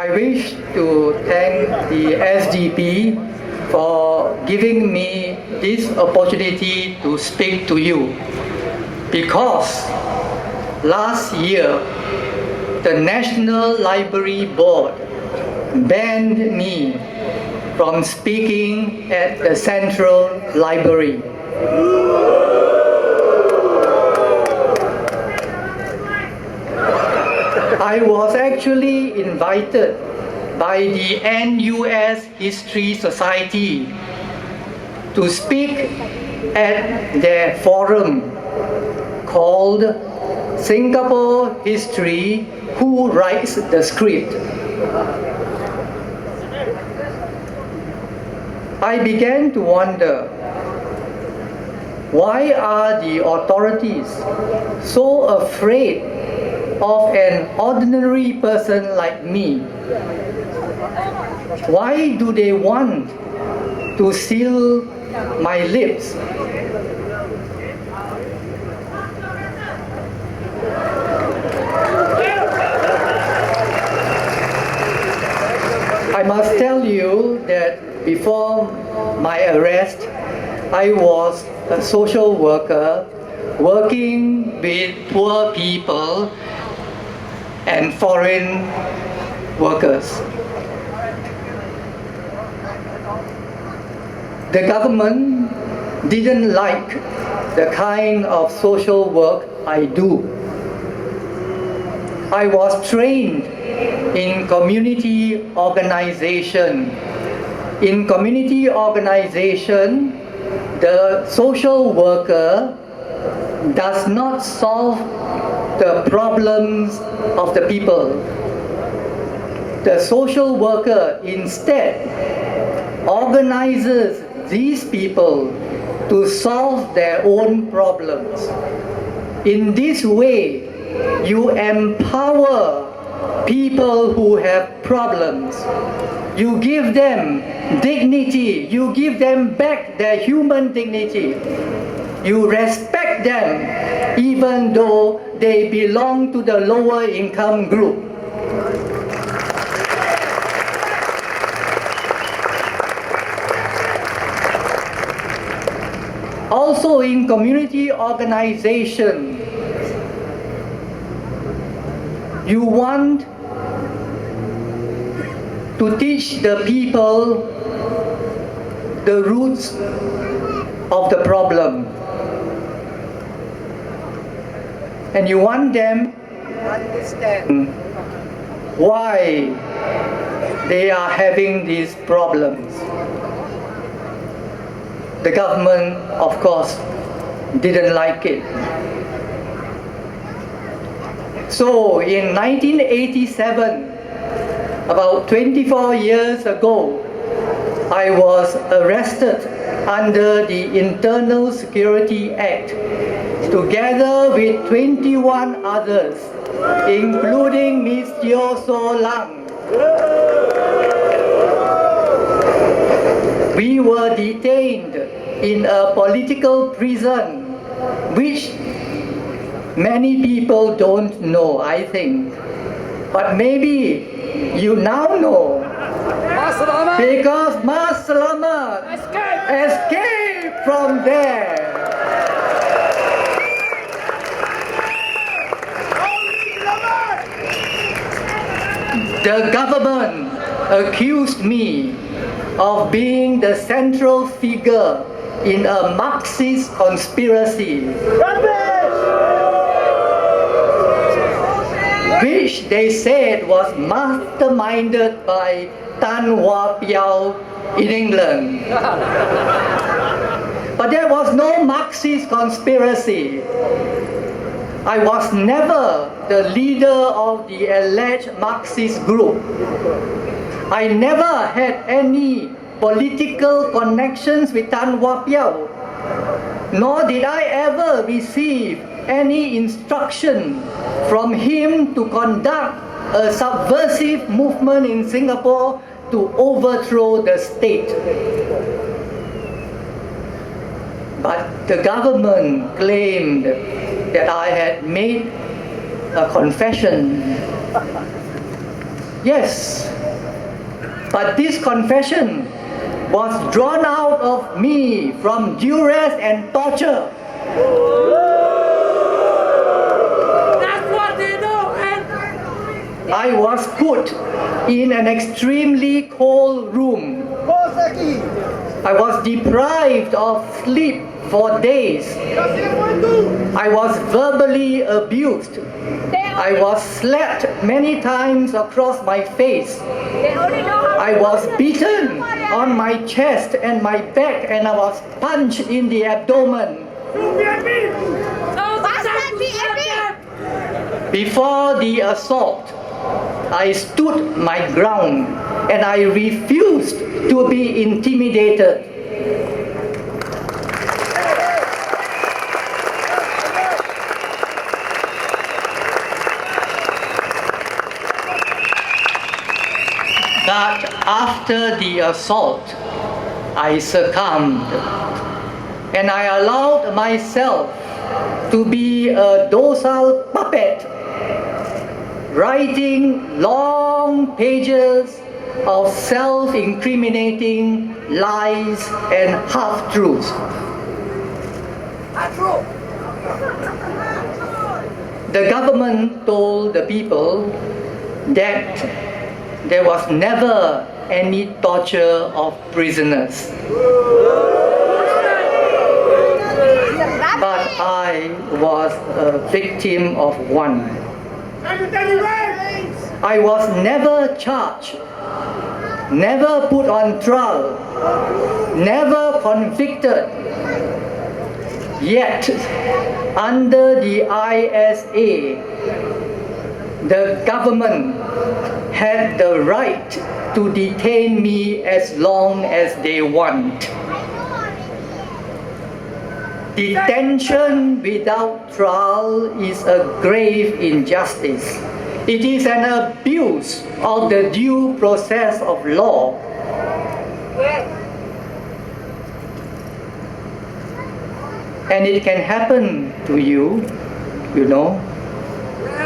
I wish to thank the SDP for giving me this opportunity to speak to you, because last year the National Library Board banned me from speaking at the Central Library. I was actually invited by the NUS History Society to speak at their forum called Singapore History: Who Writes the Script? I began to wonder, why are the authorities so afraid of an ordinary person like me? Why do they want to seal my lips? I must tell you that before my arrest, I was a social worker working with poor people and foreign workers. The government didn't like the kind of social work I do. I was trained in community organization. In community organization, the social worker does not solve the problems of the people. The social worker instead organizes these people to solve their own problems. In this way, you empower people who have problems. You give them dignity. You give them back their human dignity. You respect them even though they belong to the lower income group. Also in community organization, you want to teach the people the roots of the problem. And you want them to understand why they are having these problems. The government, of course, didn't like it. So in 1987, about 24 years ago, I was arrested under the Internal Security Act, together with 21 others, including Ms. Teo So Lang. We were detained in a political prison, which many people don't know, I think. But maybe you now know. Because Mas Selamat escaped from there. The government accused me of being the central figure in a Marxist conspiracy, which they said was masterminded by Tan Hwa Piao in England. But there was no Marxist conspiracy. I was never the leader of the alleged Marxist group. I never had any political connections with Tan Hwa Piao, nor did I ever receive any instruction from him to conduct a subversive movement in Singapore to overthrow the state. But the government claimed that I had made a confession. Yes, but this confession was drawn out of me from duress and torture. That's what they do. I was put in an extremely cold room. I was deprived of sleep for days. I was verbally abused. I was slapped many times across my face. I was beaten on my chest and my back, and I was punched in the abdomen. Before the assault, I stood my ground and I refused to be intimidated. But after the assault, I succumbed and I allowed myself to be a docile puppet, writing long pages of self-incriminating lies and half-truths. The government told the people that there was never any torture of prisoners. But I was a victim of one. I was never charged, never put on trial, never convicted. Yet, under the ISA, the government had the right to detain me as long as they want. Detention without trial is a grave injustice. It is an abuse of the due process of law. And it can happen to you, you know.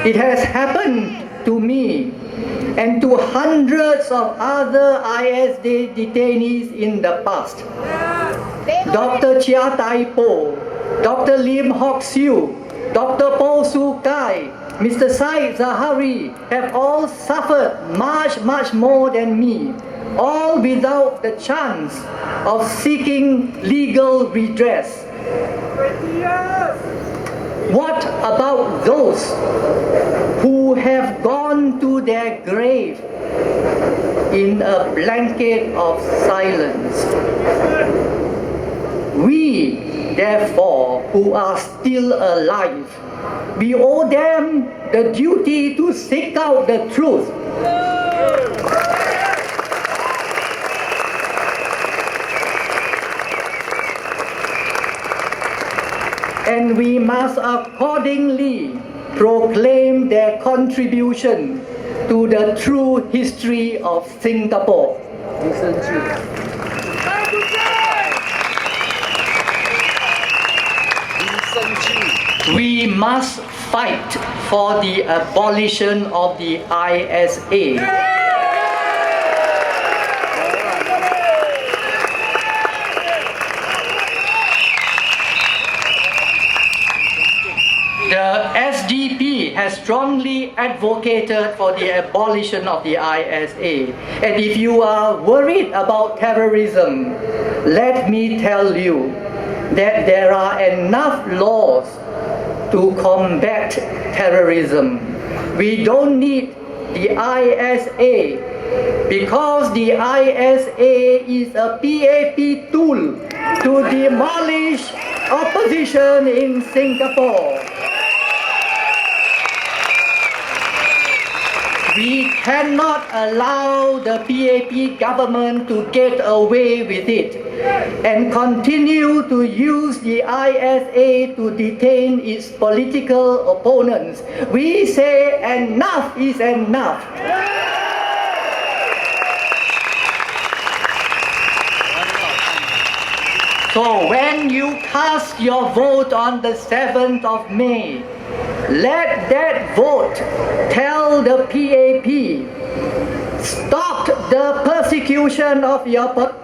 It has happened to me and to hundreds of other ISD detainees in the past. Dr. Chia Tai Po, Dr. Lim Hock Siu, Dr. Po Su Kai, Mr. Said Zahari have all suffered much more than me, all without the chance of seeking legal redress. What about those who have gone to their grave in a blanket of silence? We, therefore, who are still alive, we owe them the duty to seek out the truth. And we must accordingly proclaim their contribution to the true history of Singapore. We must fight for the abolition of the ISA. The SDP has strongly advocated for the abolition of the ISA. And if you are worried about terrorism, let me tell you that there are enough laws to combat terrorism. We don't need the ISA because the ISA is a PAP tool to demolish opposition in Singapore. We cannot allow the PAP government to get away with it and continue to use the ISA to detain its political opponents. We say enough is enough. So when you cast your vote on the 7th of May, let that vote tell the PAP Stop the persecution of your opponents.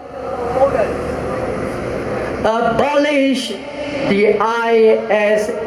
Abolish the ISA.